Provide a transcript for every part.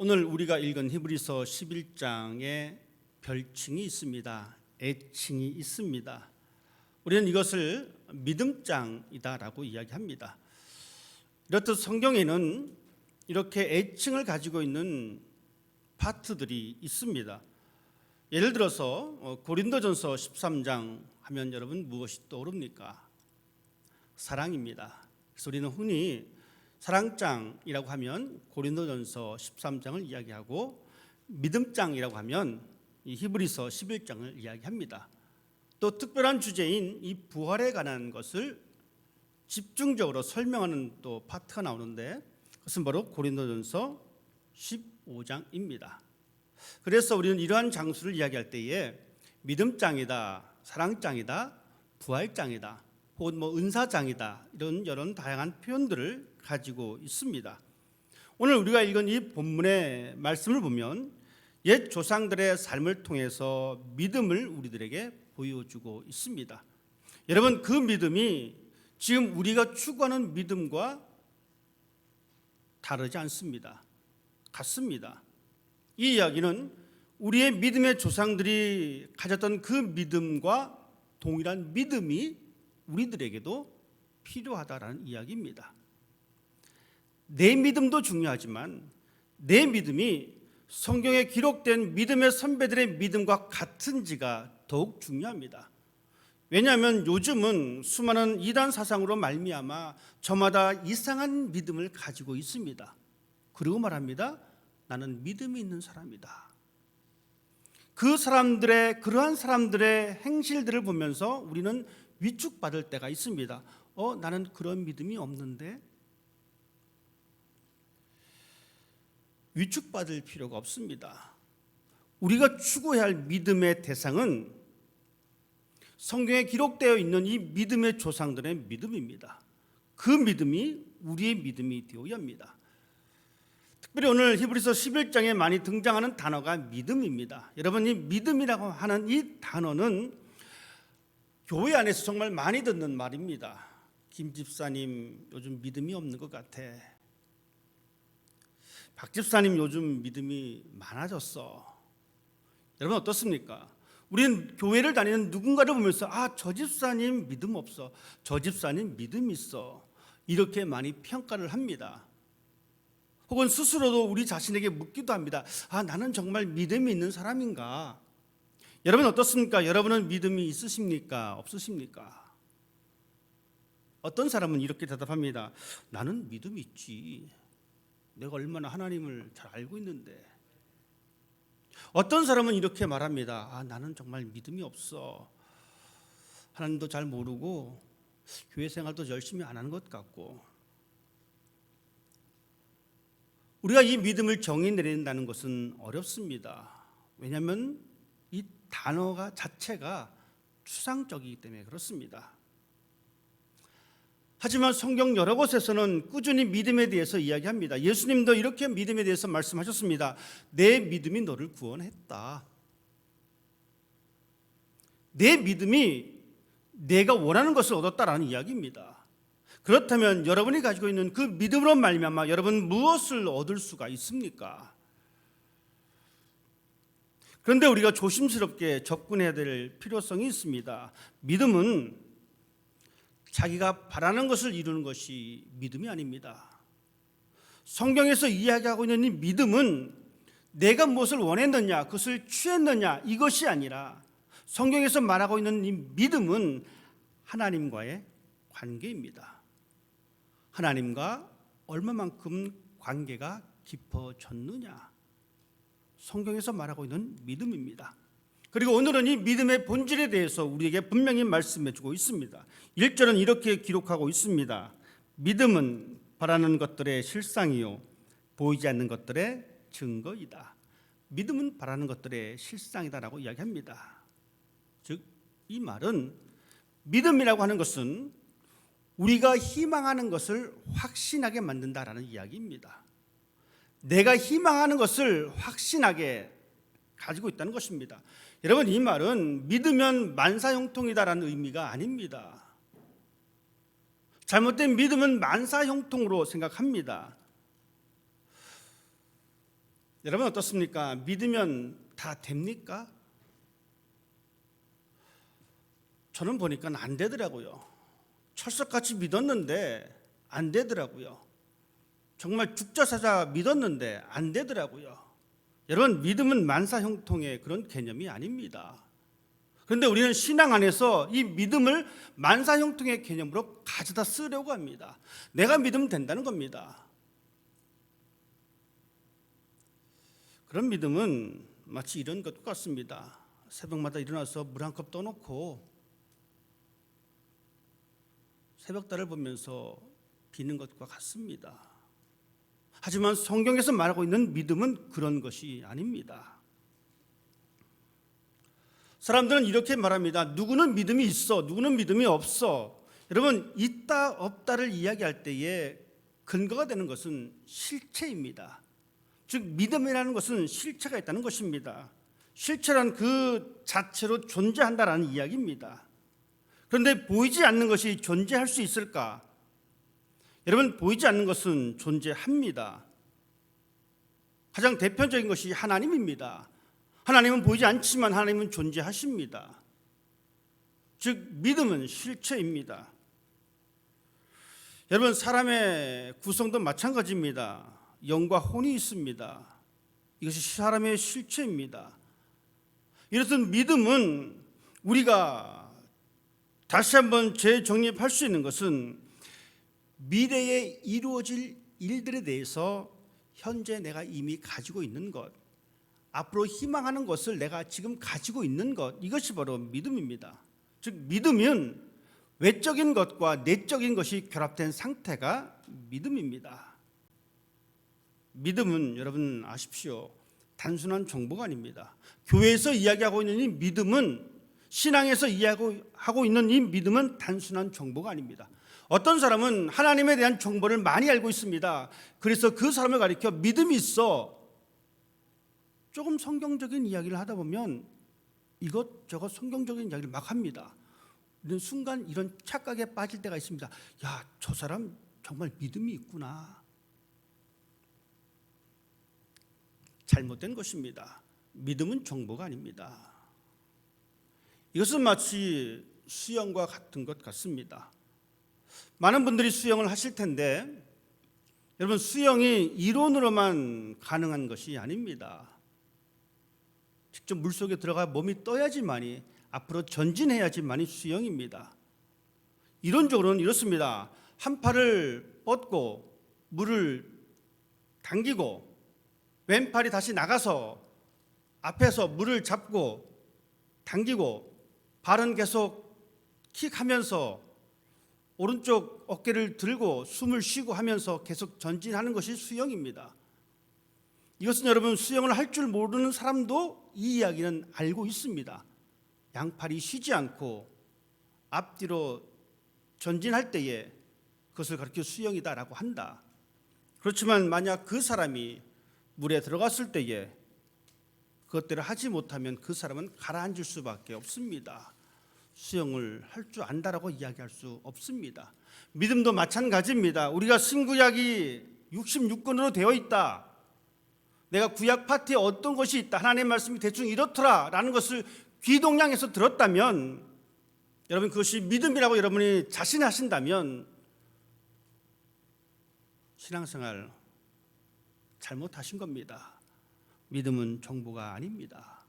오늘 우리가 읽은 히브리서 11장에 별칭이 있습니다. 애칭이 있습니다. 우리는 이것을 믿음장이다라고 이야기합니다. 이렇듯 성경에는 이렇게 애칭을 가지고 있는 파트들이 있습니다. 예를 들어서 고린도전서 13장 하면 여러분 무엇이 떠오릅니까? 사랑입니다. 그래서 우리는 흔히 사랑장이라고 하면 고린도전서 13장을 이야기하고 믿음장이라고 하면 이 히브리서 11장을 이야기합니다. 또 특별한 주제인 이 부활에 관한 것을 집중적으로 설명하는 또 파트가 나오는데 그것은 바로 고린도전서 15장입니다. 그래서 우리는 이러한 장수를 이야기할 때에 믿음장이다, 사랑장이다, 부활장이다, 혹은 은사장이다 이런 다양한 표현들을 가지고 있습니다. 오늘 우리가 읽은 이 본문의 말씀을 보면 옛 조상들의 삶을 통해서 믿음을 우리들에게 보여주고 있습니다. 여러분, 그 믿음이 지금 우리가 추구하는 믿음과 다르지 않습니다. 같습니다. 이 이야기는 우리의 믿음의 조상들이 가졌던 그 믿음과 동일한 믿음이 우리들에게도 필요하다라는 이야기입니다. 내 믿음도 중요하지만 내 믿음이 성경에 기록된 믿음의 선배들의 믿음과 같은지가 더욱 중요합니다. 왜냐하면 요즘은 수많은 이단 사상으로 말미암아 저마다 이상한 믿음을 가지고 있습니다. 그리고 말합니다. 나는 믿음이 있는 사람이다. 그러한 사람들의 행실들을 보면서 우리는 위축받을 때가 있습니다. 나는 그런 믿음이 없는데. 위축받을 필요가 없습니다. 우리가 추구해야 할 믿음의 대상은 성경에 기록되어 있는 이 믿음의 조상들의 믿음입니다. 그 믿음이 우리의 믿음이 되어야 합니다. 특별히 오늘 히브리서 11장에 많이 등장하는 단어가 믿음입니다. 여러분, 이 믿음이라고 하는 이 단어는 교회 안에서 정말 많이 듣는 말입니다. 김 집사님 요즘 믿음이 없는 것 같아. 박 집사님 요즘 믿음이 많아졌어. 여러분 어떻습니까? 우리는 교회를 다니는 누군가를 보면서 저 집사님 믿음 없어. 저 집사님 믿음 있어. 이렇게 많이 평가를 합니다. 혹은 스스로도 우리 자신에게 묻기도 합니다. 나는 정말 믿음이 있는 사람인가? 여러분 어떻습니까? 여러분은 믿음이 있으십니까? 없으십니까? 어떤 사람은 이렇게 대답합니다. 나는 믿음이 있지. 내가 얼마나 하나님을 잘 알고 있는데. 어떤 사람은 이렇게 말합니다. 나는 정말 믿음이 없어. 하나님도 잘 모르고 교회 생활도 열심히 안 하는 것 같고. 우리가 이 믿음을 정의 내린다는 것은 어렵습니다. 왜냐하면 이 단어가 자체가 추상적이기 때문에 그렇습니다. 하지만 성경 여러 곳에서는 꾸준히 믿음에 대해서 이야기합니다. 예수님도 이렇게 믿음에 대해서 말씀하셨습니다. 내 믿음이 너를 구원했다. 내 믿음이 내가 원하는 것을 얻었다라는 이야기입니다. 그렇다면 여러분이 가지고 있는 그 믿음으로 말미암아 여러분 무엇을 얻을 수가 있습니까? 그런데 우리가 조심스럽게 접근해야 될 필요성이 있습니다. 믿음은 자기가 바라는 것을 이루는 것이 믿음이 아닙니다. 성경에서 이야기하고 있는 이 믿음은 내가 무엇을 원했느냐, 그것을 취했느냐 이것이 아니라 성경에서 말하고 있는 이 믿음은 하나님과의 관계입니다. 하나님과 얼마만큼 관계가 깊어졌느냐, 성경에서 말하고 있는 믿음입니다. 그리고 오늘은 이 믿음의 본질에 대해서 우리에게 분명히 말씀해 주고 있습니다. 1절은 이렇게 기록하고 있습니다. 믿음은 바라는 것들의 실상이요 보이지 않는 것들의 증거이다. 믿음은 바라는 것들의 실상이다라고 이야기합니다. 즉, 이 말은 믿음이라고 하는 것은 우리가 희망하는 것을 확신하게 만든다라는 이야기입니다. 내가 희망하는 것을 확신하게 가지고 있다는 것입니다. 여러분, 이 말은 믿으면 만사형통이다라는 의미가 아닙니다. 잘못된 믿음은 만사형통으로 생각합니다. 여러분 어떻습니까? 믿으면 다 됩니까? 저는 보니까 안 되더라고요. 철석같이 믿었는데 안 되더라고요. 정말 죽자사자 믿었는데 안 되더라고요. 여러분, 믿음은 만사형통의 그런 개념이 아닙니다. 그런데 우리는 신앙 안에서 이 믿음을 만사형통의 개념으로 가져다 쓰려고 합니다. 내가 믿으면 된다는 겁니다. 그런 믿음은 마치 이런 것 같습니다. 새벽마다 일어나서 물 한 컵 떠놓고 새벽달을 보면서 비는 것과 같습니다. 하지만 성경에서 말하고 있는 믿음은 그런 것이 아닙니다. 사람들은 이렇게 말합니다. 누구는 믿음이 있어, 누구는 믿음이 없어. 여러분, 있다 없다를 이야기할 때에 근거가 되는 것은 실체입니다. 즉 믿음이라는 것은 실체가 있다는 것입니다. 실체란 그 자체로 존재한다라는 이야기입니다. 그런데 보이지 않는 것이 존재할 수 있을까? 여러분, 보이지 않는 것은 존재합니다. 가장 대표적인 것이 하나님입니다. 하나님은 보이지 않지만 하나님은 존재하십니다. 즉 믿음은 실체입니다. 여러분, 사람의 구성도 마찬가지입니다. 영과 혼이 있습니다. 이것이 사람의 실체입니다. 이렇듯 믿음은 우리가 다시 한번 재정립할 수 있는 것은 미래에 이루어질 일들에 대해서 현재 내가 이미 가지고 있는 것, 앞으로 희망하는 것을 내가 지금 가지고 있는 것, 이것이 바로 믿음입니다. 즉 믿음은 외적인 것과 내적인 것이 결합된 상태가 믿음입니다. 믿음은 여러분 아십시오, 단순한 정보가 아닙니다. 교회에서 이야기하고 있는 이 믿음은, 신앙에서 이야기하고 있는 이 믿음은 단순한 정보가 아닙니다. 어떤 사람은 하나님에 대한 정보를 많이 알고 있습니다. 그래서 그 사람을 가리켜 믿음이 있어. 조금 성경적인 이야기를 하다 보면 이것저것 성경적인 이야기를 막 합니다. 이런 순간 이런 착각에 빠질 때가 있습니다. 야, 저 사람 정말 믿음이 있구나. 잘못된 것입니다. 믿음은 정보가 아닙니다. 이것은 마치 수영과 같은 것 같습니다. 많은 분들이 수영을 하실 텐데 여러분, 수영이 이론으로만 가능한 것이 아닙니다. 직접 물속에 들어가 몸이 떠야지만이, 앞으로 전진해야지만이 수영입니다. 이론적으로는 이렇습니다. 한 팔을 뻗고 물을 당기고 왼팔이 다시 나가서 앞에서 물을 잡고 당기고 발은 계속 킥하면서 오른쪽 어깨를 들고 숨을 쉬고 하면서 계속 전진하는 것이 수영입니다. 이것은 여러분, 수영을 할 줄 모르는 사람도 이 이야기는 알고 있습니다. 양팔이 쉬지 않고 앞뒤로 전진할 때에 그것을 가리켜 수영이다라고 한다. 그렇지만 만약 그 사람이 물에 들어갔을 때에 그것들을 하지 못하면 그 사람은 가라앉을 수밖에 없습니다. 수영을 할 줄 안다라고 이야기할 수 없습니다. 믿음도 마찬가지입니다. 우리가 신구약이 66권으로 되어 있다, 내가 구약 파트에 어떤 것이 있다, 하나님의 말씀이 대충 이렇더라 라는 것을 귀동냥해서 들었다면, 여러분 그것이 믿음이라고 여러분이 자신하신다면 신앙생활 잘못하신 겁니다. 믿음은 정보가 아닙니다.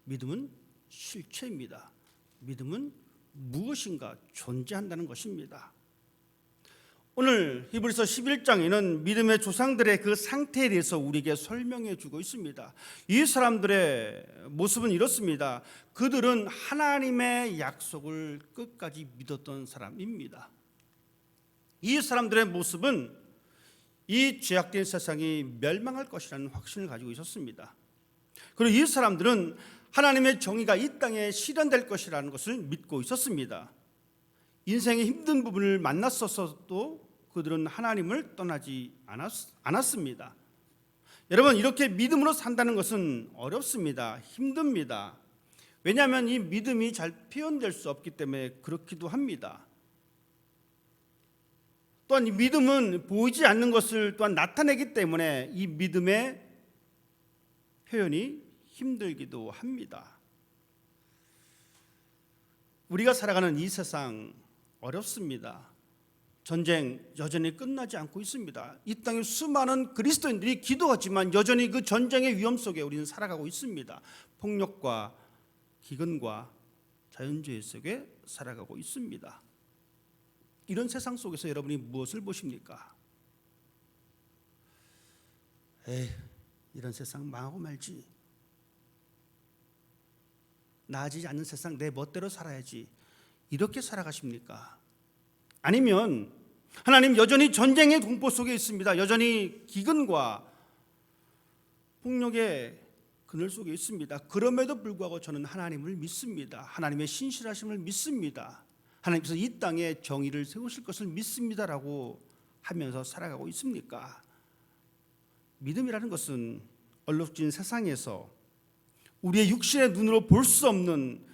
믿음은 실체입니다. 믿음은 무엇인가 존재한다는 것입니다. 오늘 히브리서 11장에는 믿음의 조상들의 그 상태에 대해서 우리에게 설명해 주고 있습니다. 이 사람들의 모습은 이렇습니다. 그들은 하나님의 약속을 끝까지 믿었던 사람입니다. 이 사람들의 모습은 이 죄악된 세상이 멸망할 것이라는 확신을 가지고 있었습니다. 그리고 이 사람들은 하나님의 정의가 이 땅에 실현될 것이라는 것을 믿고 있었습니다. 인생의 힘든 부분을 만났었어도 그들은 하나님을 떠나지 않았습니다. 여러분, 이렇게 믿음으로 산다는 것은 어렵습니다. 힘듭니다. 왜냐하면 이 믿음이 잘 표현될 수 없기 때문에 그렇기도 합니다. 또한 이 믿음은 보이지 않는 것을 또한 나타내기 때문에 이 믿음의 표현이 힘들기도 합니다. 우리가 살아가는 이 세상 어렵습니다. 전쟁 여전히 끝나지 않고 있습니다. 이 땅에 수많은 그리스도인들이 기도하지만 여전히 그 전쟁의 위험 속에 우리는 살아가고 있습니다. 폭력과 기근과 자연재해 속에 살아가고 있습니다. 이런 세상 속에서 여러분이 무엇을 보십니까? 이런 세상 망하고 말지. 나아지지 않는 세상 내 멋대로 살아야지. 이렇게 살아가십니까? 아니면 하나님 여전히 전쟁의 공포 속에 있습니다. 여전히 기근과 폭력의 그늘 속에 있습니다. 그럼에도 불구하고 저는 하나님을 믿습니다. 하나님의 신실하심을 믿습니다. 하나님께서 이 땅에 정의를 세우실 것을 믿습니다라고 하면서 살아가고 있습니까? 믿음이라는 것은 얼룩진 세상에서 우리의 육신의 눈으로 볼 수 없는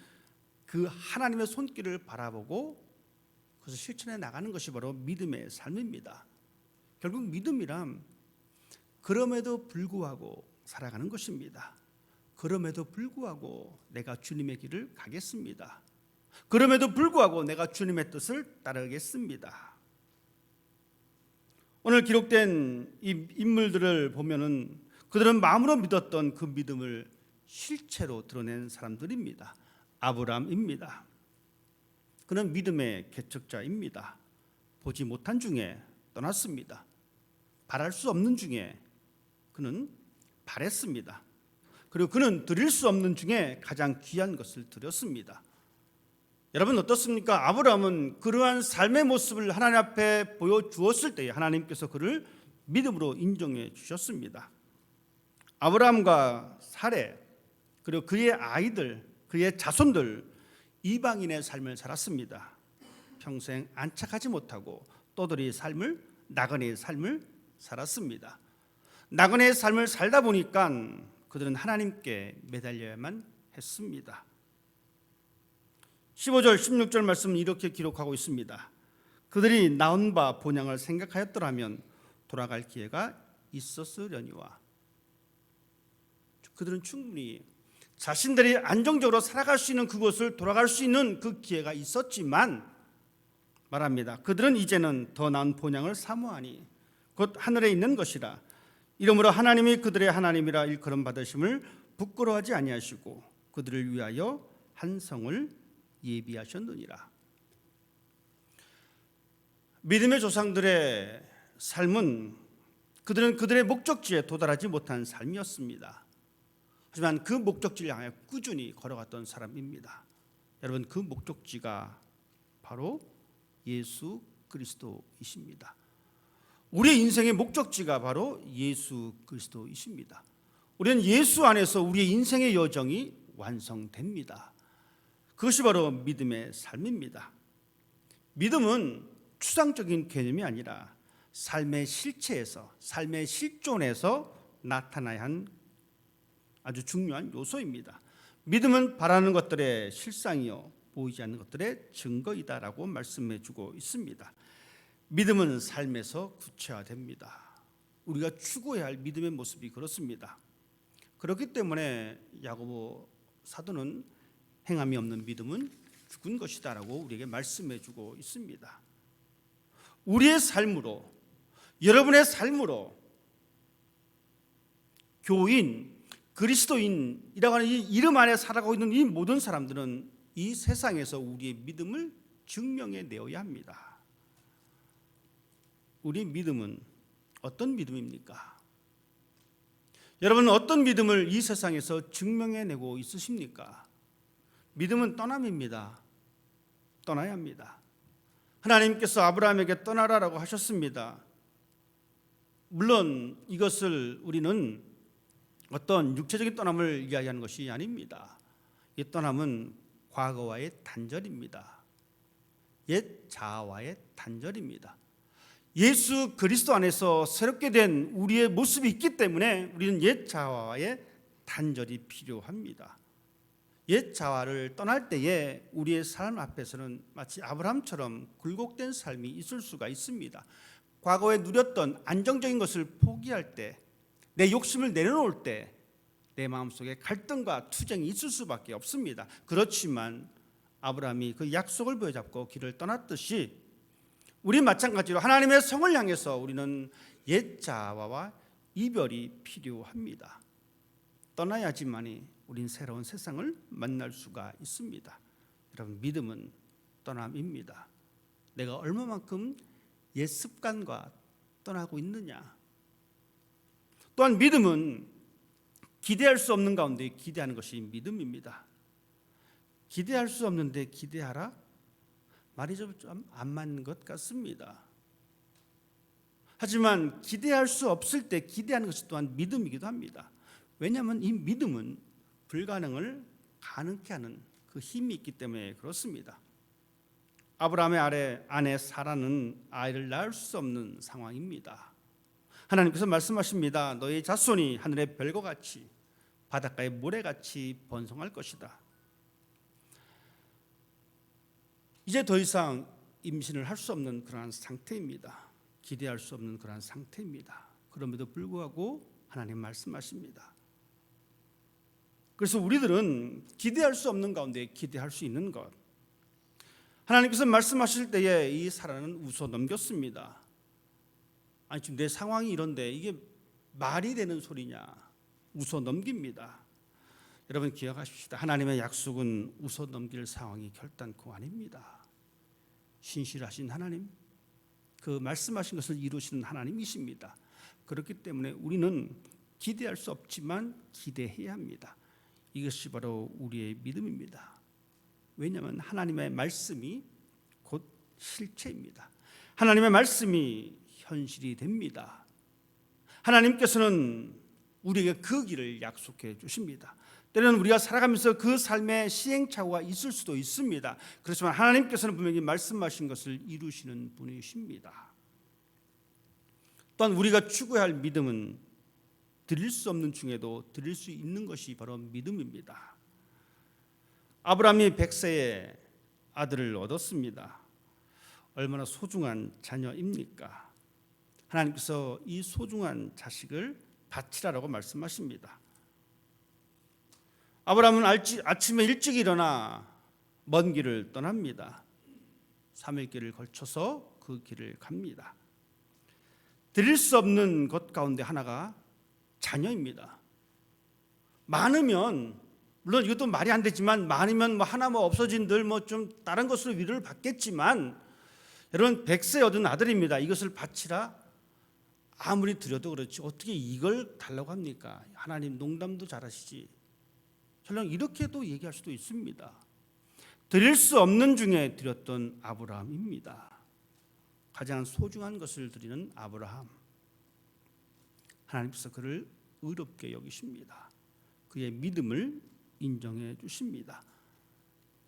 그 하나님의 손길을 바라보고 그래서 실천해 나가는 것이 바로 믿음의 삶입니다. 결국 믿음이란 그럼에도 불구하고 살아가는 것입니다. 그럼에도 불구하고 내가 주님의 길을 가겠습니다. 그럼에도 불구하고 내가 주님의 뜻을 따르겠습니다. 오늘 기록된 이 인물들을 보면은 그들은 마음으로 믿었던 그 믿음을 실체로 드러낸 사람들입니다. 아브라함입니다. 그는 믿음의 개척자입니다. 보지 못한 중에 떠났습니다. 바랄 수 없는 중에 그는 바랬습니다. 그리고 그는 드릴 수 없는 중에 가장 귀한 것을 드렸습니다. 여러분 어떻습니까? 아브라함은 그러한 삶의 모습을 하나님 앞에 보여주었을 때에 하나님께서 그를 믿음으로 인정해 주셨습니다. 아브라함과 사레 그리고 그의 아이들, 그의 자손들 이방인의 삶을 살았습니다. 평생 안착하지 못하고 떠돌이 삶을, 나그네의 삶을 살았습니다. 나그네의 삶을 살다 보니까 그들은 하나님께 매달려야만 했습니다. 15절 16절 말씀은 이렇게 기록하고 있습니다. 그들이 나온 바 본향을 생각하였더라면 돌아갈 기회가 있었으려니와. 그들은 충분히 자신들이 안정적으로 살아갈 수 있는 그곳을 돌아갈 수 있는 그 기회가 있었지만 말합니다. 그들은 이제는 더 나은 본향을 사모하니 곧 하늘에 있는 것이라. 이러므로 하나님이 그들의 하나님이라 일컬음 받으심을 부끄러워하지 아니하시고 그들을 위하여 한 성을 예비하셨느니라. 믿음의 조상들의 삶은 그들은 그들의 목적지에 도달하지 못한 삶이었습니다. 하지만 그 목적지를 향해 꾸준히 걸어갔던 사람입니다. 여러분 그 목적지가 바로 예수 그리스도이십니다. 우리의 인생의 목적지가 바로 예수 그리스도이십니다. 우리는 예수 안에서 우리의 인생의 여정이 완성됩니다. 그것이 바로 믿음의 삶입니다. 믿음은 추상적인 개념이 아니라 삶의 실체에서, 삶의 실존에서 나타나야 한 아주 중요한 요소입니다. 믿음은 바라는 것들의 실상이요 보이지 않는 것들의 증거이다라고 말씀해 주고 있습니다. 믿음은 삶에서 구체화됩니다. 우리가 추구해야 할 믿음의 모습이 그렇습니다. 그렇기 때문에 야고보 사도는 행함이 없는 믿음은 죽은 것이다라고 우리에게 말씀해 주고 있습니다. 우리의 삶으로, 여러분의 삶으로 교인, 그리스도인이라고 하는 이 이름 안에 살아가고 있는 이 모든 사람들은 이 세상에서 우리의 믿음을 증명해 내어야 합니다. 우리의 믿음은 어떤 믿음입니까? 여러분은 어떤 믿음을 이 세상에서 증명해 내고 있으십니까? 믿음은 떠남입니다. 떠나야 합니다. 하나님께서 아브라함에게 떠나라라고 하셨습니다. 물론 이것을 우리는 어떤 육체적인 떠남을 이야기하는 것이 아닙니다. 이 떠남은 과거와의 단절입니다. 옛 자아와의 단절입니다. 예수 그리스도 안에서 새롭게 된 우리의 모습이 있기 때문에 우리는 옛 자아와의 단절이 필요합니다. 옛 자아를 떠날 때에 우리의 삶 앞에서는 마치 아브라함처럼 굴곡된 삶이 있을 수가 있습니다. 과거에 누렸던 안정적인 것을 포기할 때, 내 욕심을 내려놓을 때 내 마음속에 갈등과 투쟁이 있을 수밖에 없습니다. 그렇지만 아브라함이 그 약속을 부여잡고 길을 떠났듯이 우리 마찬가지로 하나님의 성을 향해서 우리는 옛 자아와 이별이 필요합니다. 떠나야지만이 우린 새로운 세상을 만날 수가 있습니다. 여러분, 믿음은 떠남입니다. 내가 얼마만큼 옛 습관과 떠나고 있느냐. 또한 믿음은 기대할 수 없는 가운데 기대하는 것이 믿음입니다. 기대할 수 없는데 기대하라? 말이 좀 안 맞는 것 같습니다. 하지만 기대할 수 없을 때 기대하는 것이 또한 믿음이기도 합니다. 왜냐하면 이 믿음은 불가능을 가능케 하는 그 힘이 있기 때문에 그렇습니다. 아브라함의 아내 사라는 아이를 낳을 수 없는 상황입니다. 하나님께서 말씀하십니다. 너의 자손이 하늘의 별과 같이 바닷가의 모래같이 번성할 것이다. 이제 더 이상 임신을 할 수 없는 그러한 상태입니다. 기대할 수 없는 그러한 상태입니다. 그럼에도 불구하고 하나님 말씀하십니다. 그래서 우리들은 기대할 수 없는 가운데 기대할 수 있는 것. 하나님께서 말씀하실 때에 이 사라는 웃어 넘겼습니다. 아니 지금 내 상황이 이런데 이게 말이 되는 소리냐. 웃어 넘깁니다. 여러분 기억하십시다. 하나님의 약속은 웃어 넘길 상황이 결단코 아닙니다. 신실하신 하나님, 그 말씀하신 것을 이루시는 하나님이십니다. 그렇기 때문에 우리는 기대할 수 없지만 기대해야 합니다. 이것이 바로 우리의 믿음입니다. 왜냐하면 하나님의 말씀이 곧 실체입니다. 하나님의 말씀이 현실이 됩니다. 하나님께서는 우리에게 그 길을 약속해 주십니다. 때로는 우리가 살아가면서 그 삶의 시행착오가 있을 수도 있습니다. 그렇지만 하나님께서는 분명히 말씀하신 것을 이루시는 분이십니다. 또한 우리가 추구해야 할 믿음은 드릴 수 없는 중에도 드릴 수 있는 것이 바로 믿음입니다. 아브라함이 100세에 아들을 얻었습니다. 얼마나 소중한 자녀입니까? 하나님께서 이 소중한 자식을 바치라라고 말씀하십니다. 아브라함은 아침에 일찍 일어나 먼 길을 떠납니다. 3일 길을 걸쳐서 그 길을 갑니다. 드릴 수 없는 것 가운데 하나가 자녀입니다. 많으면 물론 이것도 말이 안 되지만 많으면 하나 없어진들 좀 다른 것으로 위로를 받겠지만 여러분 100세 얻은 아들입니다. 이것을 바치라? 아무리 드려도 그렇지 어떻게 이걸 달라고 합니까? 하나님 농담도 잘하시지. 설령 이렇게도 얘기할 수도 있습니다. 드릴 수 없는 중에 드렸던 아브라함입니다. 가장 소중한 것을 드리는 아브라함. 하나님께서 그를 의롭게 여기십니다. 그의 믿음을 인정해 주십니다.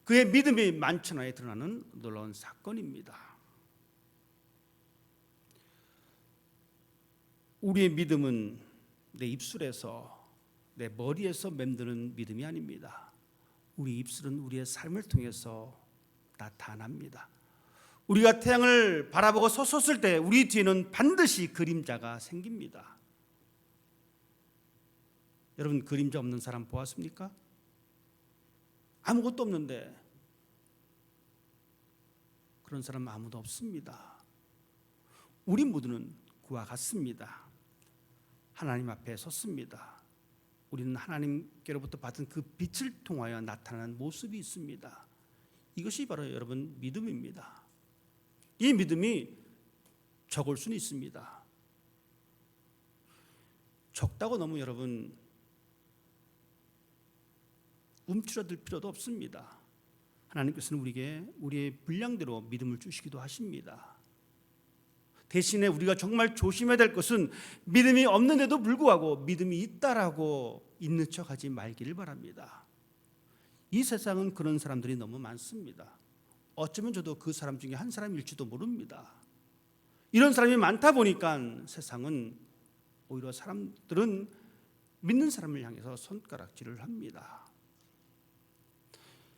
그의 믿음이 만천하에 드러나는 놀라운 사건입니다. 우리의 믿음은 내 입술에서 내 머리에서 맴드는 믿음이 아닙니다. 우리 입술은 우리의 삶을 통해서 나타납니다. 우리가 태양을 바라보고 섰을 때 우리 뒤에는 반드시 그림자가 생깁니다. 여러분 그림자 없는 사람 보았습니까? 아무것도 없는데 그런 사람 아무도 없습니다. 우리 모두는 그와 같습니다. 하나님 앞에 섰습니다. 우리는 하나님께로부터 받은 그 빛을 통하여 나타나는 모습이 있습니다. 이것이 바로 여러분 믿음입니다. 이 믿음이 적을 수는 있습니다. 적다고 너무 여러분 움츠러들 필요도 없습니다. 하나님께서는 우리에게 우리의 분량대로 믿음을 주시기도 하십니다. 대신에 우리가 정말 조심해야 될 것은 믿음이 없는데도 불구하고 믿음이 있다라고 있는 척하지 말기를 바랍니다. 이 세상은 그런 사람들이 너무 많습니다. 어쩌면 저도 그 사람 중에 한 사람일지도 모릅니다. 이런 사람이 많다 보니까 세상은 오히려 사람들은 믿는 사람을 향해서 손가락질을 합니다.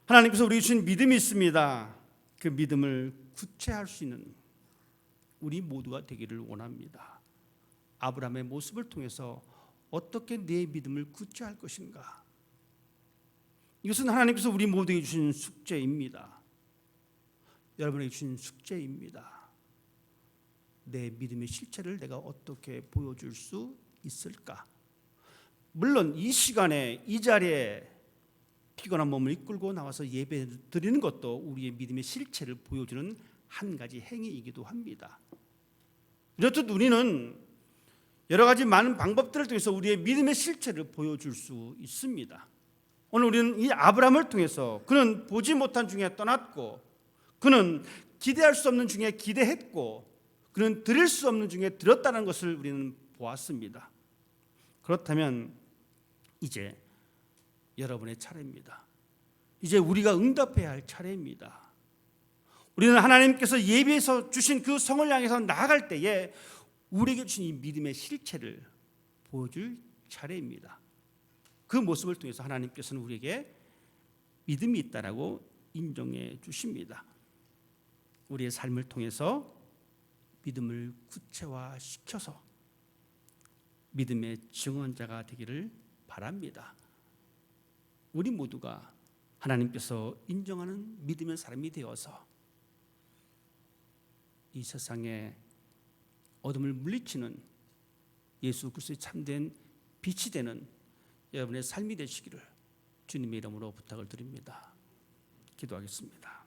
하나님께서 우리에게 주신 믿음이 있습니다. 그 믿음을 구체할 수 있는 우리 모두가 되기를 원합니다. 아브라함의 모습을 통해서 어떻게 내 믿음을 구체할 것인가? 이것은 하나님께서 우리 모두에게 주신 숙제입니다. 여러분에게 주신 숙제입니다. 내 믿음의 실체를 내가 어떻게 보여줄 수 있을까? 물론 이 시간에 이 자리에 피곤한 몸을 이끌고 나와서 예배 드리는 것도 우리의 믿음의 실체를 보여주는 한 가지 행위이기도 합니다. 이렇듯 우리는 여러 가지 많은 방법들을 통해서 우리의 믿음의 실체를 보여줄 수 있습니다. 오늘 우리는 이 아브라함을 통해서 그는 보지 못한 중에 떠났고, 그는 기대할 수 없는 중에 기대했고, 그는 드릴 수 없는 중에 드렸다는 것을 우리는 보았습니다. 그렇다면 이제 여러분의 차례입니다. 이제 우리가 응답해야 할 차례입니다. 우리는 하나님께서 예비해서 주신 그 성을 향해서 나아갈 때에 우리에게 주신 이 믿음의 실체를 보여줄 차례입니다. 그 모습을 통해서 하나님께서는 우리에게 믿음이 있다라고 인정해 주십니다. 우리의 삶을 통해서 믿음을 구체화시켜서 믿음의 증언자가 되기를 바랍니다. 우리 모두가 하나님께서 인정하는 믿음의 사람이 되어서 이 세상에 어둠을 물리치는 예수 그리스도의 참된 빛이 되는 여러분의 삶이 되시기를 주님의 이름으로 부탁을 드립니다. 기도하겠습니다.